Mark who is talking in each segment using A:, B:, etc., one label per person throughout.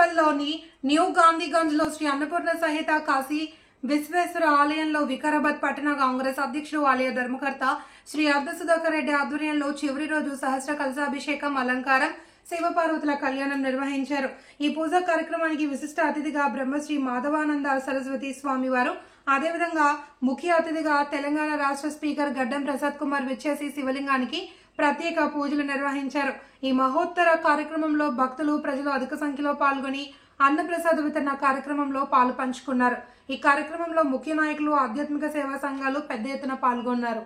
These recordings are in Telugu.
A: వరంగల్లోని న్యూ గాంధీగంజ్లో శ్రీ అన్నపూర్ణ సహిత కాశీ విశ్వేశ్వర ఆలయంలో వికారాబాద్ పట్టణ కాంగ్రెస్ అధ్యక్షుడు ఆలయ ధర్మకర్త శ్రీ అర్ధ సుధాకర్ రెడ్డి ఆధ్వర్యంలో చివరి రోజు సహస్ర కలశాభిషేకం అలంకారం శివపార్వతుల కళ్యాణం నిర్వహించారు. ఈ పూజా కార్యక్రమానికి విశిష్ట అతిథిగా బ్రహ్మశ్రీ మాధవానంద సరస్వతి స్వామి వారు, అదేవిధంగా ముఖ్య అతిథిగా తెలంగాణ రాష్ట్ర స్పీకర్ గడ్డం ప్రసాద్ కుమార్ విచ్చేసి శివలింగానికి ప్రత్యేక పూజలు నిర్వహించారు. ఈ మహోత్తర కార్యక్రమంలో భక్తులు ప్రజలు అధిక సంఖ్యలో పాల్గొని అన్నప్రసాద వితరణ కార్యక్రమంలో పాలు పంచుకున్నారు. ఈ కార్యక్రమంలో ముఖ్య నాయకులు, ఆధ్యాత్మిక సేవా సంఘాలు పెద్ద ఎత్తున పాల్గొన్నారు.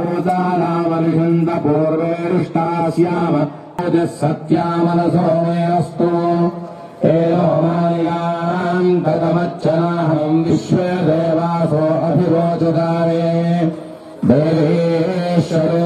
B: दैव्याभूतानावर्षन्त पूर्वेरुष्टास्यामः सत्यामनसो मेऽस्तु एनो मालिकानाम् ततमच्चनाहम् विश्वे देवासो अभिरोचतारे देवेश्वरो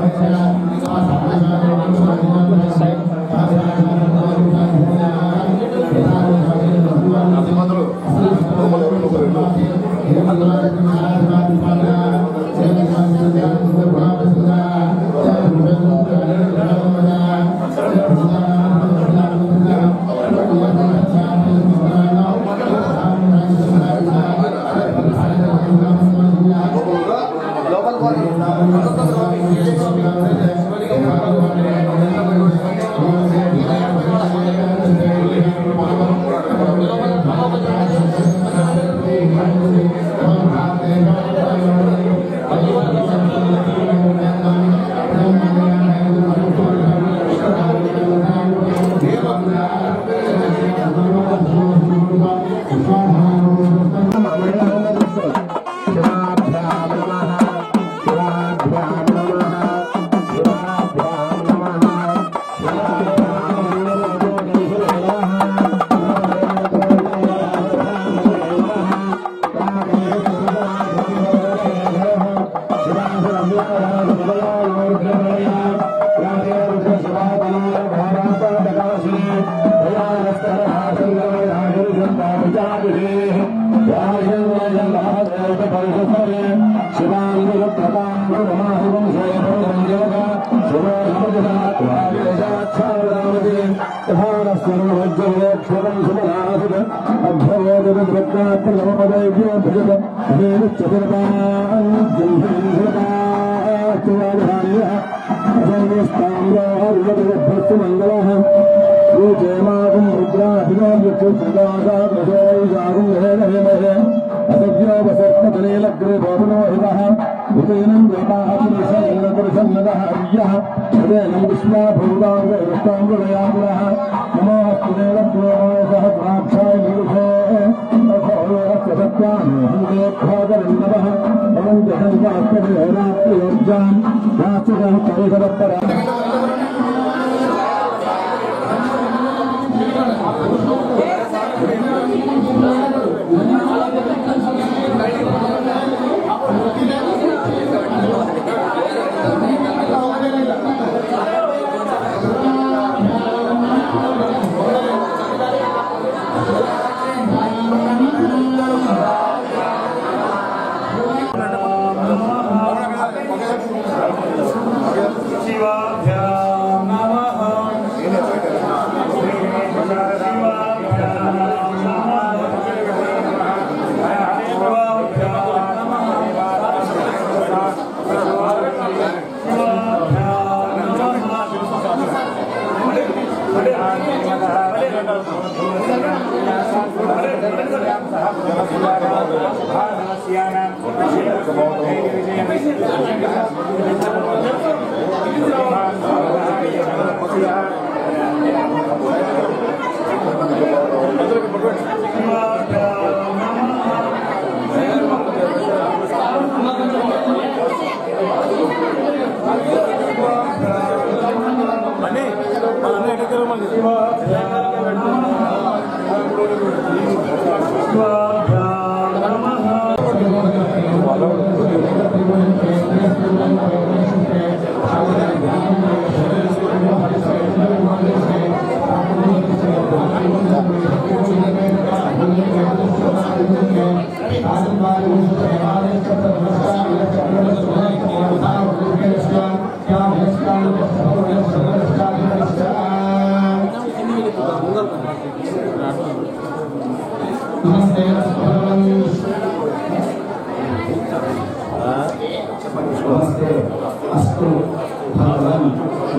B: Thank you.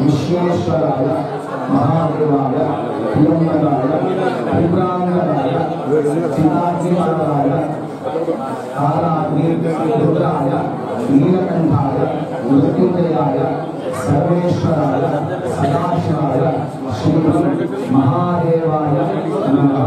C: विश्वेश्वराय महादेवाय प्रियंकराय परिप्रांगराय सीताग्निवाराय कालाग्निरुद्राय नीलकंठाय मृत्युंजयाय सर्वेश्वराय सदाशिवाय श्री महादेवाय नमः।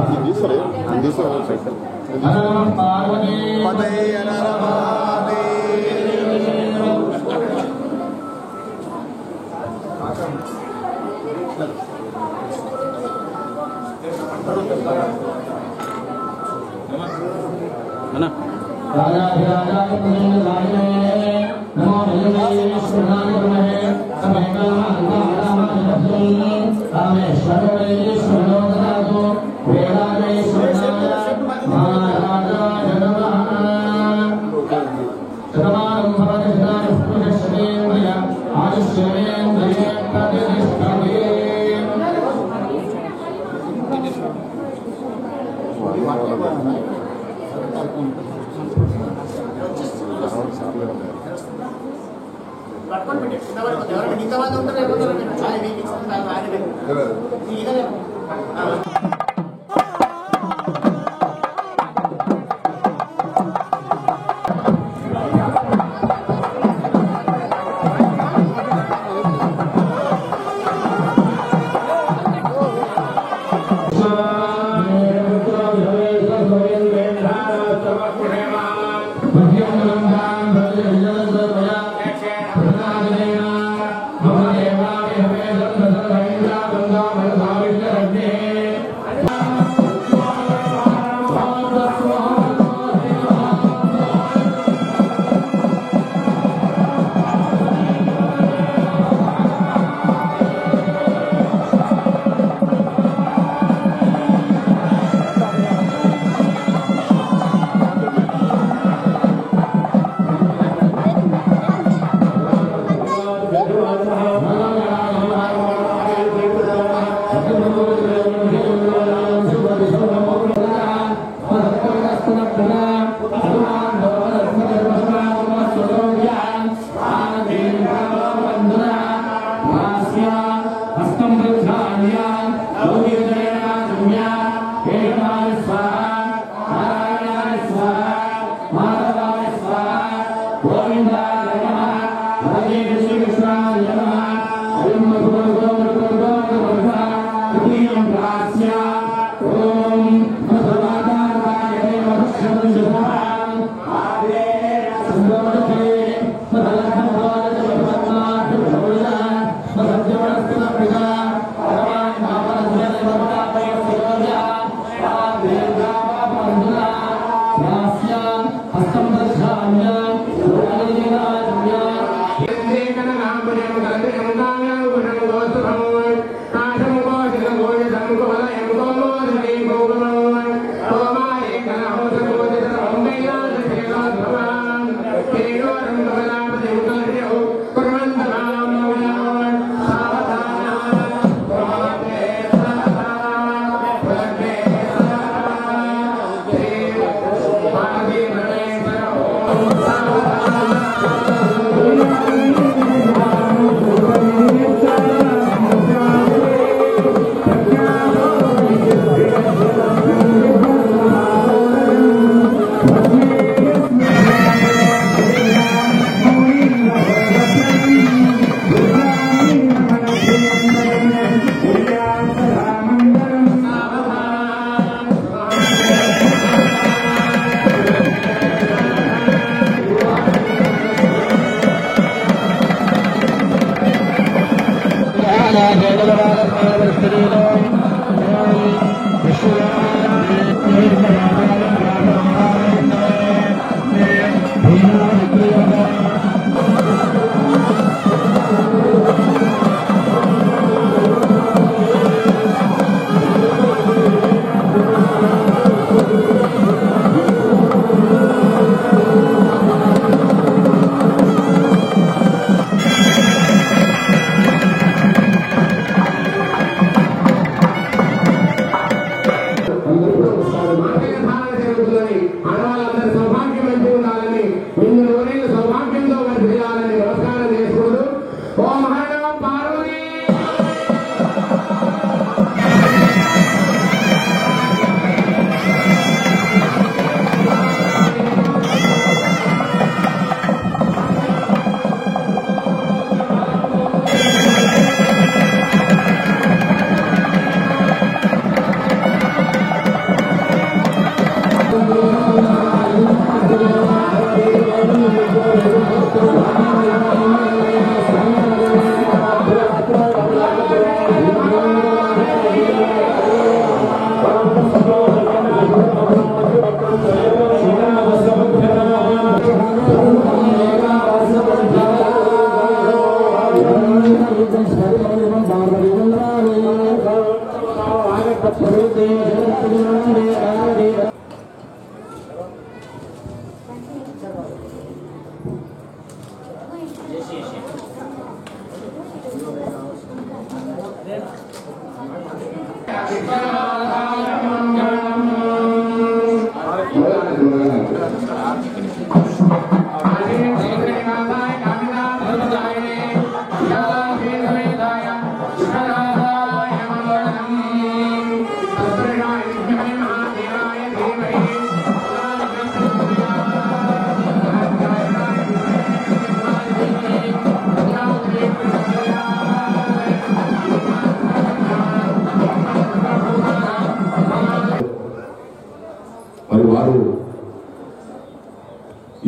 D: మరి వారు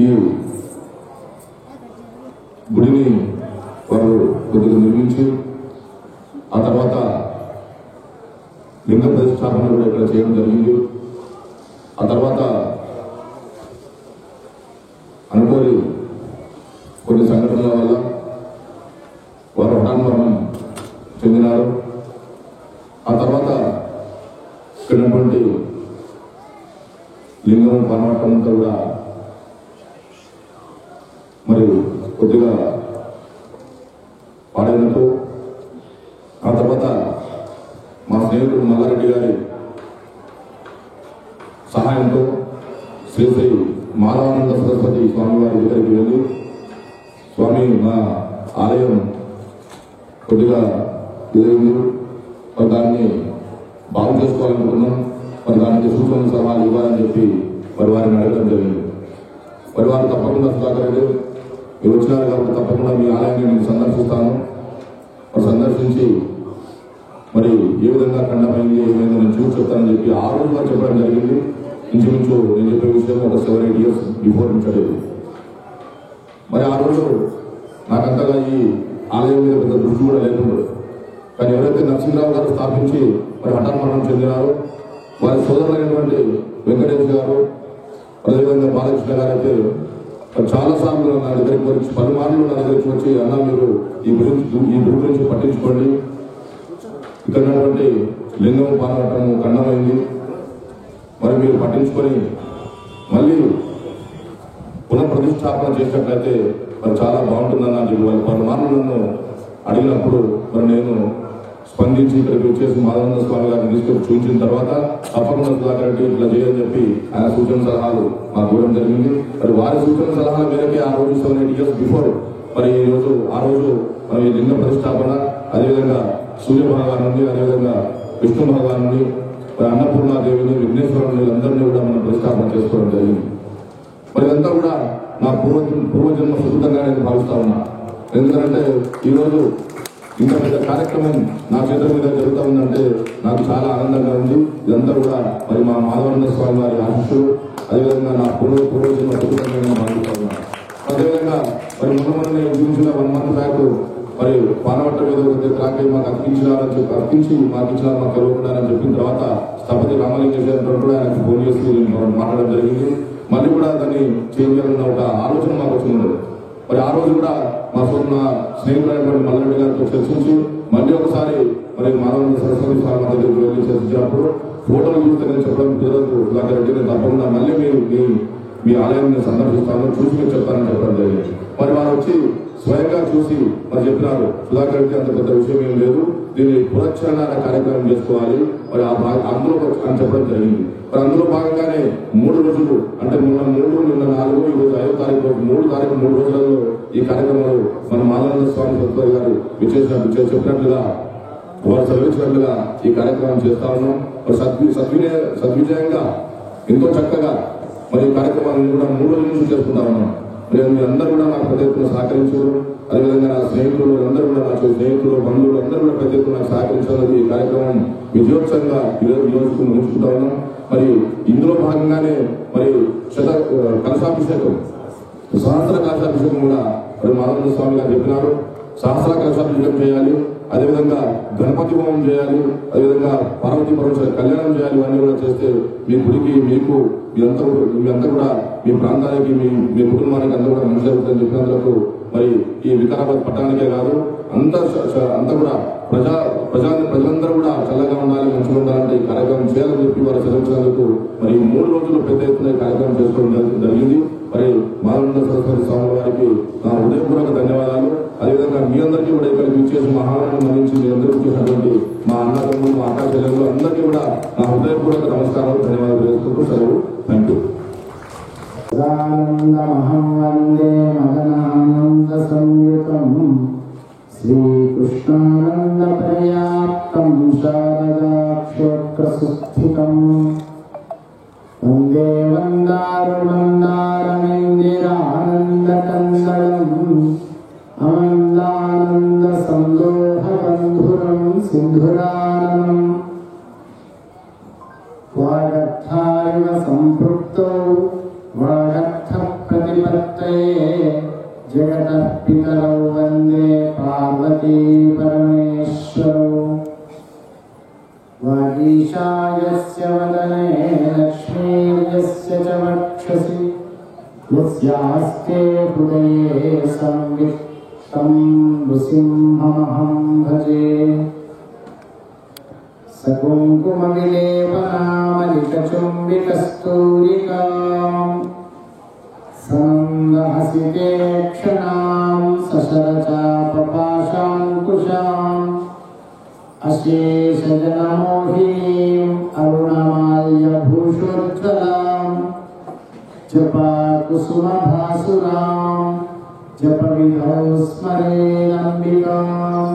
D: ఈ గుడిని వారు కొద్దిగా నిర్మించి ఆ తర్వాత లింగ ప్రతిష్టాపన కూడా ఇక్కడ చేయడం జరిగింది. ఆ తర్వాత అనుకోని కొన్ని సంఘటనల వల్ల వారు హఠాన్మరణం చెందినారు. ఆ తర్వాత ఇక్కడటువంటి లింగం పరమాటంతో కూడా మరి కొద్దిగా పాడైనట్టు. ఆ తర్వాత మా స్నేహితుడు మల్లారెడ్డి గారి సహాయంతో శ్రీ శ్రీ మాధవానంద సరస్వతి స్వామి వారి దగ్గరికి వెళ్ళి, స్వామి మా ఆలయం కొద్దిగా ఇదైంది, దాన్ని బాగు చేసుకోవాలనుకున్నాం, మరి దానికి సూచనలు సలహాలు ఇవ్వాలని చెప్పి మరి వారిని అడగడం జరిగింది. మరి వారు తప్పకుండా సుధాకర్ రెడ్డి మీరు వచ్చినారు కాబట్టి తప్పకుండా మీ ఆలయాన్ని నేను సందర్శిస్తాను, మరి సందర్శించి మరి ఏ విధంగా ఖండమైంది ఏమైందో నేను చూసి చెప్తానని చెప్పి ఆ రోజుగా చెప్పడం జరిగింది. ఇంచుమించు నేను చెప్పే విషయం ఒక 7-8 years బిఫోర్ నుంచి. మరి ఆ రోజు నాకంతగా ఈ ఆలయం మీద పెద్ద దృష్టి కూడా లేకుండా, కానీ ఎవరైతే నరసింహరావు గారు స్థాపించి మరి హఠాన్మరణం చెందినారో వారి సోదరులైనటువంటి వెంకటేష్ గారు, అదేవిధంగా బాలకృష్ణ గారు అయితే చాలా సార్లు నా దగ్గరికి వచ్చి పలుమార్లు నా దగ్గరికి వచ్చి, అన్నా మీరు ఈ గుడి గురించి పట్టించుకోండి, ఇక్కడ ఉన్నటువంటి లింగం పానవటము ఖండమైంది, మరి మీరు పట్టించుకొని మళ్ళీ పునఃప్రతిష్టాపన చేసినట్లయితే మరి చాలా బాగుంటుందన్న చెప్పి వారు పలుమార్లు నన్ను అడిగినప్పుడు మరి నేను స్పందించి ఇక్కడికి వచ్చేసి మాధవానంద స్వామి గారిని తీసుకొని చూపించిన తర్వాత తప్పకుండా సుధాకర్ రెడ్డి ఇట్లా చేయని చెప్పి ఆయన సూచన సలహాలు మాకు ఇవ్వడం జరిగింది. మరి వారి సూచన సలహాల మేరకే ఆ రోజు 7-8 years బిఫోర్ మరి ఈ రోజు ఆ రోజు మరి లింగ ప్రతిష్టాపన, అదేవిధంగా సూర్య భగవాను, అదేవిధంగా విష్ణు భగవాను, అన్నపూర్ణాదేవిని, విఘ్నేశ్వరుని అందరినీ కూడా మనం ప్రతిష్టాపన చేసుకోవడం జరిగింది. మరి ఇదంతా కూడా నా పూర్వజన్మ సుకృతంగా నేను భావిస్తా ఉన్నా. ఎందుకంటే ఈరోజు ఇంత పెద్ద కార్యక్రమం నా చేతుల మీద జరుగుతూ ఉందంటే నాకు చాలా ఆనందంగా ఉంది. ఇదంతా కూడా మరి మా మాధవానంద స్వామి వారి ఆశీస్సులు, అదేవిధంగా నా పూర్వజన్మ సుకృతంగా నేను భావిస్తా ఉన్నాను. అదేవిధంగా మరి మొన్న చూపించిన 1 month బ్యాక్ మరి పానవట్ట మీద క్రాంతి మాకు అర్పించినారని చెప్పి అర్పించి మాకు ఇచ్చినారు, మాకు తెలియకుండానని చెప్పిన తర్వాత స్థపతి రామలింగేశ్వర కూడా ఆయనకు ఫోన్ చేసి మాట్లాడడం జరిగింది. మళ్ళీ కూడా దాన్ని చేయాలన్న ఒక ఆలోచన మాకు వచ్చింది. మరి ఆ రోజు కూడా మా స్నేహితులైనటువంటి మల్లారెడ్డి గారితో చర్చించి మళ్ళీ ఒకసారి మరి మాధవానంద సరస్వతి స్వామి దగ్గరికి వెళ్ళి చర్చించినప్పుడు ఫోటోలు చూస్తే నేను చెప్పడం కుదరదు సుధాకర్ రెడ్డి, నేను తప్పకుండా మళ్ళీ మీ ఆలయాన్ని సందర్శిస్తాను, చూసి మీరు చెప్తానని చెప్పడం జరిగింది. మరి వారు వచ్చి స్వయంగా చూసి మరి చెప్పినారు, సుధాకర్ రెడ్డి అంత పెద్ద విషయం ఏం లేదు, దీన్ని పునశ్చరణ కార్యక్రమం చేసుకోవాలి మరి అందులో అని చెప్పడం జరిగింది. మరి అందులో భాగంగానే 3 రోజులు అంటే మొన్న 3, నిన్న 4, ఈరోజు 5వ తారీఖు 3 తారీఖు 3 రోజులలో ఈ కార్యక్రమాలు మన మాధవానంద స్వామి సత్వరి గారు చెప్పినట్లుగా వారు సెలవించినట్లుగా ఈ కార్యక్రమం చేస్తా ఉన్నాం. మరి సద్విజయంగా ఎంతో చక్కగా మరి ఈ కార్యక్రమాలను కూడా 3 రోజుల నుంచి చేసుకుంటా ఉన్నాం. మీ అందరూ కూడా నాకు పెద్ద ఎత్తున సహకరించారు, అదేవిధంగా నా స్నేహితులు అందరూ కూడా నాకు స్నేహితులు బంధువులు అందరూ కూడా పెద్ద ఎత్తున సహకరించాలని ఈ కార్యక్రమం విజయోత్సవంగా ఈరోజు ఉంచుకుంటా ఉన్నాం. మరి ఇందులో భాగంగానే మరి కలశాభిషేకం, సహస్ర కలశాభిషేకం కూడా మరి మాధవానంద స్వామి గారు చెప్పినారు. సహస్ర కలశాభిషేకం చేయాలి, అదేవిధంగా గణపతి హోమం చేయాలి, అదేవిధంగా పార్వతీ పరమేశ్వర కళ్యాణం చేయాలి. ఇవన్నీ కూడా చేస్తే మీ గుడికి మీకు మీరంతా కూడా మీ ప్రాంతానికి మీ కుటుంబానికి అంతా కూడా మంచి జరుగుతుందని చెప్పినందుకు మరి ఈ వికారాబాద్ పట్టణానికే కాదు అంతా కూడా ప్రజలందరూ కూడా చల్లగా ఉండాలి, మంచిగా ఉండాలంటే ఈ కార్యక్రమం చేయాలని చెప్పి వారు సెలవించినందుకు మరి 3 రోజులు పెద్ద ఎత్తున ఈ కార్యక్రమం చేసుకోవడం జరిగింది. మరి మాధవానంద సరస్వతి స్వామి వారికి నా హృదయపూర్వక ధన్యవాదాలు. అదేవిధంగా మీ అందరికీ కూడా ఇక్కడికి ఇచ్చేసి మహారాణం అందించి మీ అందరూ చేసినటువంటి మా అన్నదమ్ములు, మా అక్క చెల్లెలు అందరికీ కూడా
C: सच्चिदानन्दमहं वन्दे मदनानन्दसंयुतं श्रीकृष्णानन्दपर्याप्तं शारदाक्षोत्रसुस्थितम् वन्दे वन्दारुमन्दारमिन्दिरानन्दकन्दलम् अमन्दानन्दसन्दोहबन्धुरं सिन्धुराननम् वागर्थायव सम्पृक्तौ वागर्थप्रतिपत्तये जगतः पितरौ वन्दे पार्वती परमेश्वरौ वागीशायस्य वदने लक्ष्मीर्यस्य च वक्षसि यस्यास्ते हृदये संवित्तं नृसिंहमहं भजे सकुङ्कुमविलेपनामलिकचुम्बिकस्तूरिकाम् सनन्दहसिते क्षणां सशरचापपाशाङ्कुशाम् अशेषजनमोहीम् अरुणमाल्यभूषोज्ज्वलाम् जपाकुसुमभासुराम् जपविधौ स्मरेदम्बिकाम्